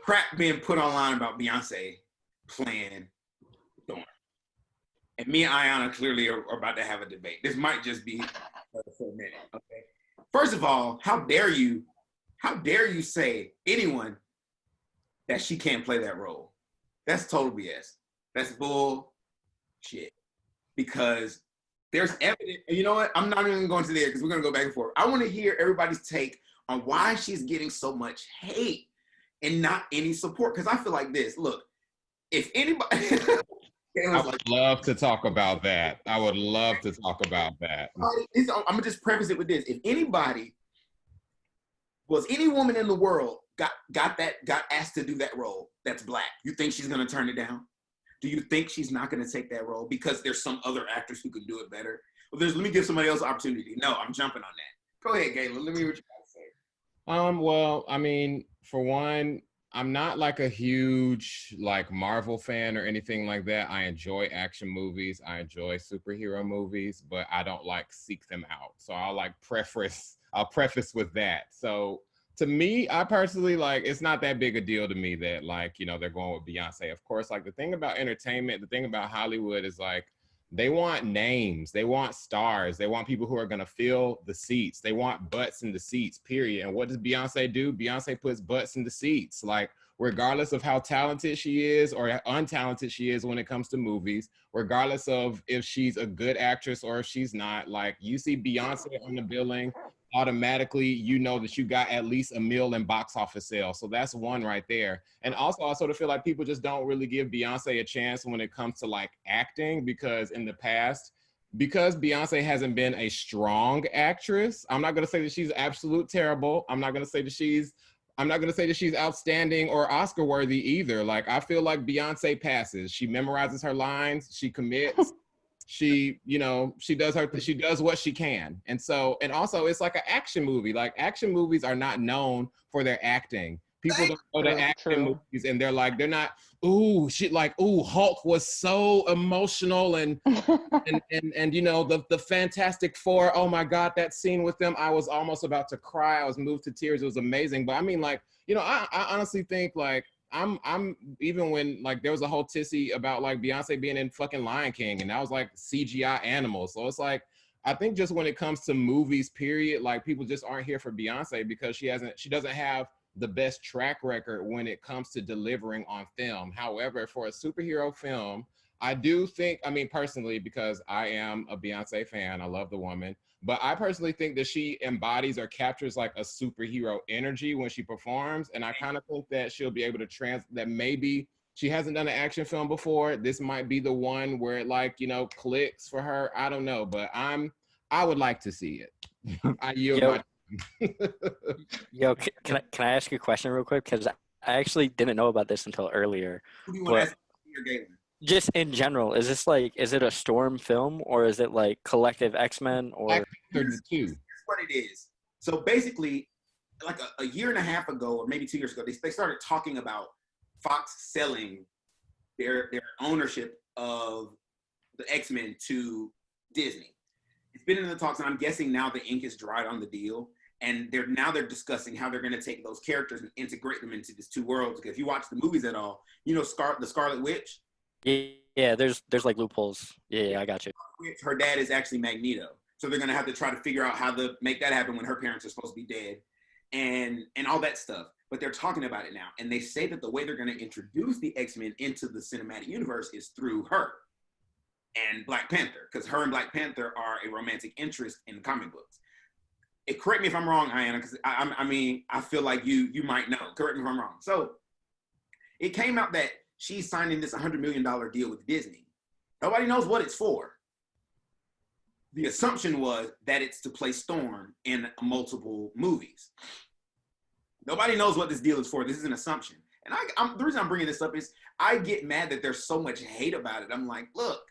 crap being put online about Beyonce playing Storm. And me and Ayana clearly are about to have a debate. This might just be for a minute, okay? First of all, how dare you say anyone that she can't play that role? That's total BS. That's bull shit. Because there's evidence, and you know what? I'm not even going to there because we're going to go back and forth. I want to hear everybody's take on why she's getting so much hate and not any support. Because I feel like this. Look, if anybody... I would love to talk about that. I would love to talk about that. I'm going to just preface it with this. If anybody was any woman in the world got asked to do that role that's Black, you think she's going to turn it down? Do you think she's not going to take that role because there's some other actors who can do it better? Well, let me give somebody else an opportunity. No, I'm jumping on that. Go ahead, Galen. Let me hear what you got to say. Well, I mean, for one, I'm not like a huge like Marvel fan or anything like that. I enjoy action movies. I enjoy superhero movies, but I don't like seek them out. So I'll preface with that. So to me, I personally like, it's not that big a deal to me that like, you know, they're going with Beyonce. Of course, like the thing about entertainment, the thing about Hollywood is like, they want names, they want stars, they want people who are gonna fill the seats. They want butts in the seats, period. And what does Beyonce do? Beyonce puts butts in the seats. Like, regardless of how talented she is or untalented she is when it comes to movies, regardless of if she's a good actress or if she's not, like you see Beyonce on the billing, automatically you know that you got at least $1 million in box office sales. So that's one right there. And also I sort of feel like people just don't really give Beyonce a chance when it comes to like acting, because in the past, because Beyonce hasn't been a strong actress, I'm not gonna say that she's absolute terrible. I'm not gonna say that she's outstanding or Oscar worthy either. Like, I feel like Beyonce passes. She memorizes her lines, she commits, she does what she can. And so, and also it's like an action movie. Like, action movies are not known for their acting. People don't go to action movies and they're not, Hulk was so emotional and you know, the Fantastic Four, oh my God, that scene with them, I was almost about to cry. I was moved to tears. It was amazing. But I mean, like, you know, I honestly think like, I'm even when like there was a whole tissy about like Beyonce being in fucking Lion King and that was like CGI animals. So it's like, I think just when it comes to movies, period, like people just aren't here for Beyonce because she doesn't have the best track record when it comes to delivering on film. However, for a superhero film, I do think, I mean, personally, because I am a Beyonce fan, I love the woman, but I personally think that she embodies or captures like a superhero energy when she performs. And I kind of think that she'll be able to that maybe she hasn't done an action film before. This might be the one where it like, you know, clicks for her. I don't know, but I would like to see it. I yield my Yo, can I ask you a question real quick? Because I actually didn't know about this until earlier. Who do you want to ask your Galen? Just in general, is it a Storm film or is it like Collective X-Men or? Here's what it is. So basically, like a year and a half ago, or maybe 2 years ago, they started talking about Fox selling their ownership of the X-Men to Disney. It's been in the talks, and I'm guessing now the ink is dried on the deal. And they're discussing how they're going to take those characters and integrate them into these two worlds. Because if you watch the movies at all, you know the Scarlet Witch. Yeah, there's like loopholes. Yeah, I got you. Her dad is actually Magneto, so they're going to have to try to figure out how to make that happen when her parents are supposed to be dead, and all that stuff. But they're talking about it now, and they say that the way they're going to introduce the X-Men into the cinematic universe is through her and Black Panther, because her and Black Panther are a romantic interest in comic books. Correct me if I'm wrong, Ayana, because I feel like you might know. Correct me if I'm wrong. So it came out that she's signing this $100 million deal with Disney. Nobody knows what it's for. The assumption was that it's to play Storm in multiple movies. Nobody knows what this deal is for. This is an assumption. And the reason I'm bringing this up is I get mad that there's so much hate about it. I'm like, look,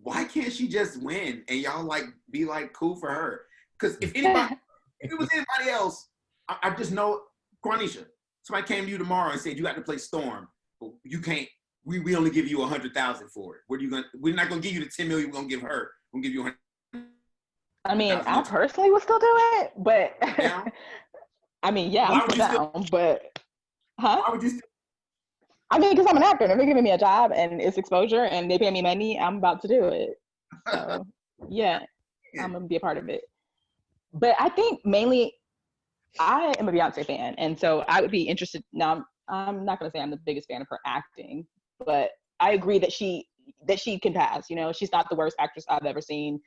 why can't she just win and y'all like be like cool for her? Because if it was anybody else, I just know, Quanisha, somebody came to you tomorrow and said you got to play Storm, but you can't. We only give you $100,000 for it. We're not gonna give you the $10 million. We're gonna give her. We're gonna give you $100,000. I mean, I personally would still do it, but I mean, yeah, I'm down. But Why would you I mean, because I'm an actor, and if they're giving me a job and it's exposure and they pay me money, I'm about to do it. So yeah, I'm gonna be a part of it. But I think mainly I am a Beyonce fan, and so I would be interested. Now, I'm not gonna say I'm the biggest fan of her acting, but I agree that she can pass. You know, she's not the worst actress I've ever seen.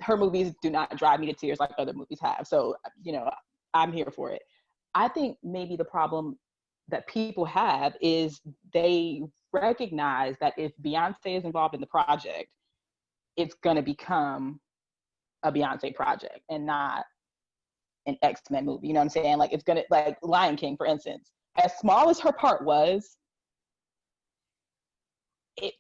Her movies do not drive me to tears like other movies have. So, you know, I'm here for it. I think maybe the problem that people have is they recognize that if Beyonce is involved in the project, it's gonna become a Beyonce project and not an X-Men movie. You know what I'm saying? Like, it's gonna, like Lion King, for instance, as small as her part was,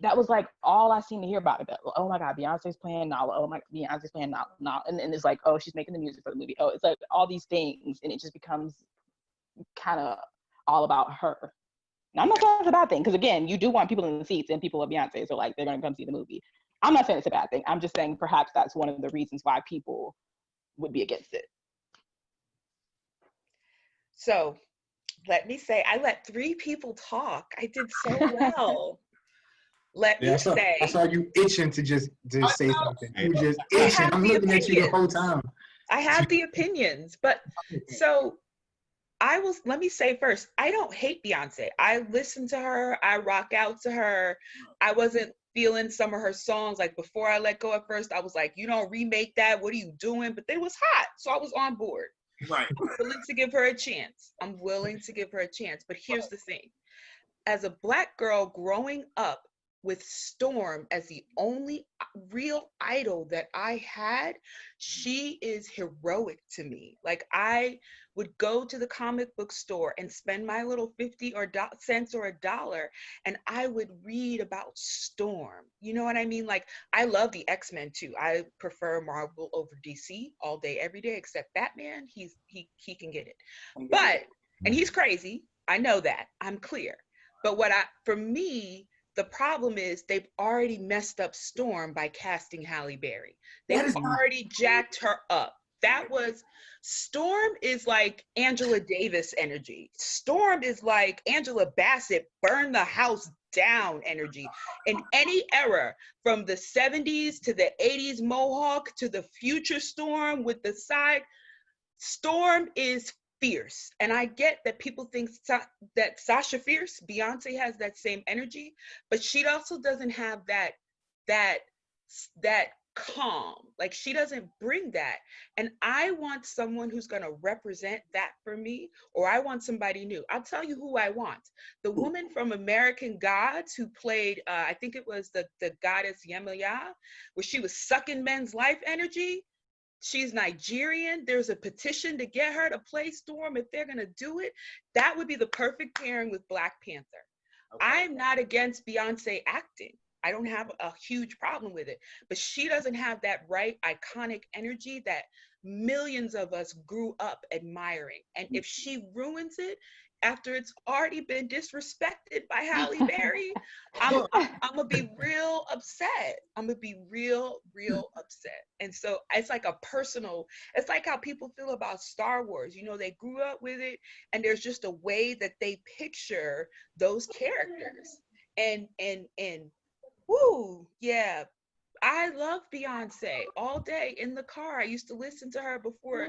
that was like all I seemed to hear about it. Oh my God, Beyonce's playing Nala. Oh my, Beyonce's playing Nala. And it's like, oh, she's making the music for the movie. Oh, it's like all these things, and it just becomes kind of all about her. And I'm not saying it's a bad thing, because again, you do want people in the seats, and people of Beyonce, so like they're gonna come see the movie. I'm not saying it's a bad thing. I'm just saying perhaps that's one of the reasons why people would be against it. So let me say, I let 3 people talk. I did so well. Let me say. I saw you itching to say something. You just itching. I'm looking at you the whole time. I have the opinions, but so let me say first, I don't hate Beyonce. I listen to her. I rock out to her. I wasn't feeling some of her songs. Like before I Let Go at first, I was like, you don't remake that. What are you doing? But they was hot. So I was on board. Right. I'm willing to give her a chance. But here's the thing. As a Black girl growing up with Storm as the only real idol that I had, she is heroic to me. Like, I would go to the comic book store and spend my little 50 cents or $1, and I would read about Storm. You know what I mean? Like, I love the X-Men too. I prefer Marvel over DC all day, every day, except Batman. He can get it. But, and he's crazy. I know that. I'm clear. But for me, the problem is they've already messed up Storm by casting Halle Berry. They've already jacked her up. Storm is like Angela Davis energy. Storm is like Angela Bassett, burn the house down energy. In any era, from the 70s to the 80s Mohawk to the future Storm with the side, Storm is fierce. And I get that people think that Sasha Fierce, Beyonce has that same energy, but she also doesn't have that calm. Like, she doesn't bring that. And I want someone who's going to represent that for me, or I want somebody new. I'll tell you who I want. The woman from American Gods who played, I think it was the goddess Yemaya, where she was sucking men's life energy. She's Nigerian. There's a petition to get her to play Storm if they're going to do it. That would be the perfect pairing with Black Panther. Okay. I'm not against Beyonce acting. I don't have a huge problem with it. But she doesn't have that right iconic energy that millions of us grew up admiring. And if she ruins it, after it's already been disrespected by Halle Berry, I'm gonna be real upset. I'm gonna be real upset. And so it's like it's like how people feel about Star Wars. You know, they grew up with it, and there's just a way that they picture those characters. And woo, yeah. I love Beyonce all day in the car. I used to listen to her before,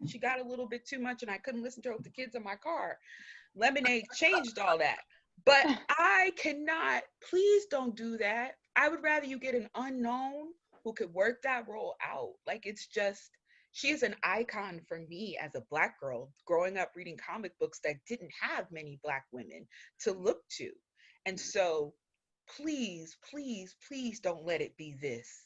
she got a little bit too much and I couldn't listen to her with the kids in my car. Lemonade changed all that. But I cannot, please don't do that. I would rather you get an unknown who could work that role out. Like, it's just, she is an icon for me as a Black girl growing up reading comic books that didn't have many Black women to look to. And so, please don't let it be this.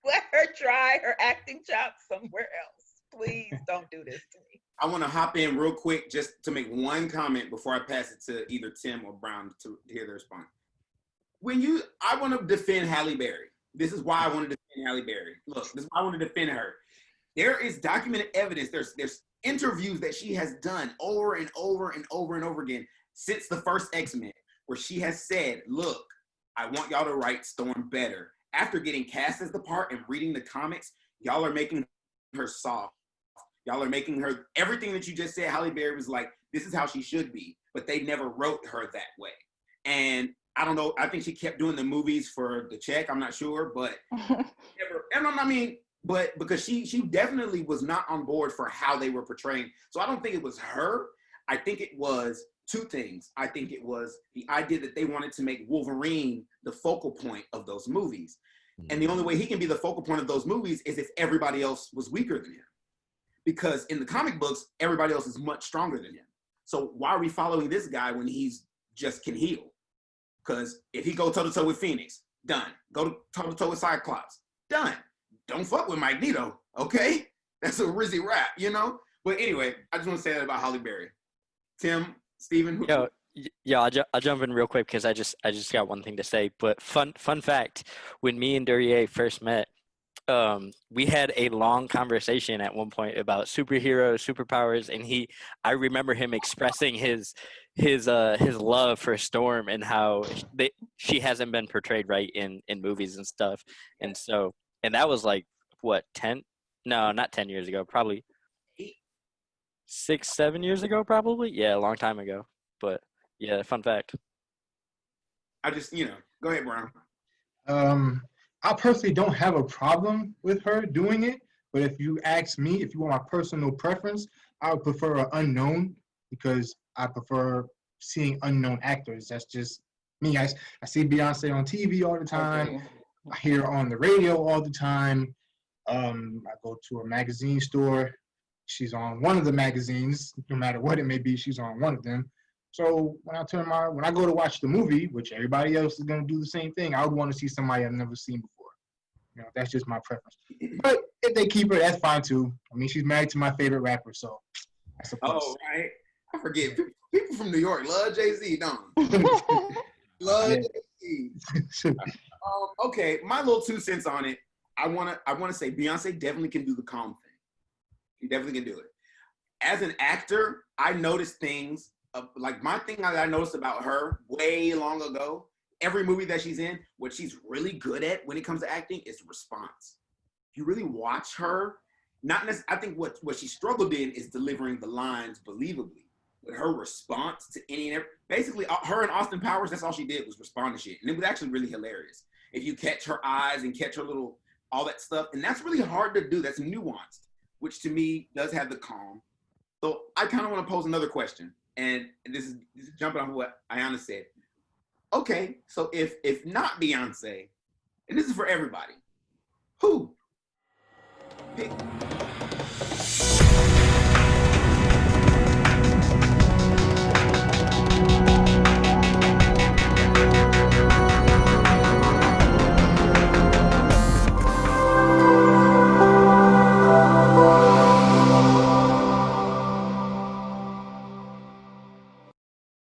Let her try her acting chops somewhere else. Please don't do this to me. I want to hop in real quick just to make one comment before I pass it to either Tim or Brown to hear the response. I want to defend Halle Berry. This is why I want to defend Halle Berry. Look, this is why I want to defend her. There is documented evidence. There's interviews that she has done over and over and over and over again since the first X-Men, where she has said, look, I want y'all to write Storm better. After getting cast as the part and reading the comics, y'all are making her soft Y'all are making her, everything that you just said, Halle Berry was like, this is how she should be, but they never wrote her that way. And I don't know, I think she kept doing the movies for the check, I'm not sure, but never, and I mean, but because she definitely was not on board for how they were portraying. So I don't think it was her. I think it was two things. I think it was the idea that they wanted to make Wolverine the focal point of those movies. And the only way he can be the focal point of those movies is if everybody else was weaker than him. Because in the comic books, everybody else is much stronger than him. So why are we following this guy when he's just can heal? Because if he go toe-to-toe with Phoenix, done. Go toe-to-toe with Cyclops, done. Don't fuck with Magneto, okay? That's a Rizzy rap, you know? But anyway, I just want to say that about Halle Berry. Tim, Steven? I'll jump in real quick because I just got one thing to say. But fun fact, when me and Duryea first met, we had a long conversation at one point about superheroes, superpowers, and I remember him expressing his love for Storm and how she hasn't been portrayed right in movies and stuff. And so, and that was like what, 10? No, not 10 years ago, probably 6-7 years ago, probably. Yeah, a long time ago. But yeah, fun fact. I just, go ahead, Brown. I personally don't have a problem with her doing it, but if you ask me, if you want my personal preference, I would prefer an unknown because I prefer seeing unknown actors. That's just me. I see Beyonce on TV all the time. Okay. I hear her on the radio all the time. I go to a magazine store. She's on one of the magazines, no matter what it may be, she's on one of them. So when I go to watch the movie, which everybody else is going to do the same thing, I would want to see somebody I've never seen before. That's just my preference. But if they keep her, that's fine too. I mean, she's married to my favorite rapper, so that's a plus. Oh, right. I forget. People from New York love Jay-Z, don't they? Love Jay-Z. Okay, my little 2 cents on it. I wanna say Beyonce definitely can do the calm thing. She definitely can do it. As an actor, I noticed things. Like my thing that I noticed about her way long ago, every movie that she's in, what she's really good at when it comes to acting is response. If you really watch her, I think what she struggled in is delivering the lines believably. But her response to any and every, basically her and Austin Powers, that's all she did was respond to shit. And it was actually really hilarious. If you catch her eyes and catch her little, all that stuff, and that's really hard to do. That's nuanced, which to me does have the calm. So I kind of want to pose another question. And this is jumping off what Ayana said. Okay, so if not Beyonce, and this is for everybody, who? Pick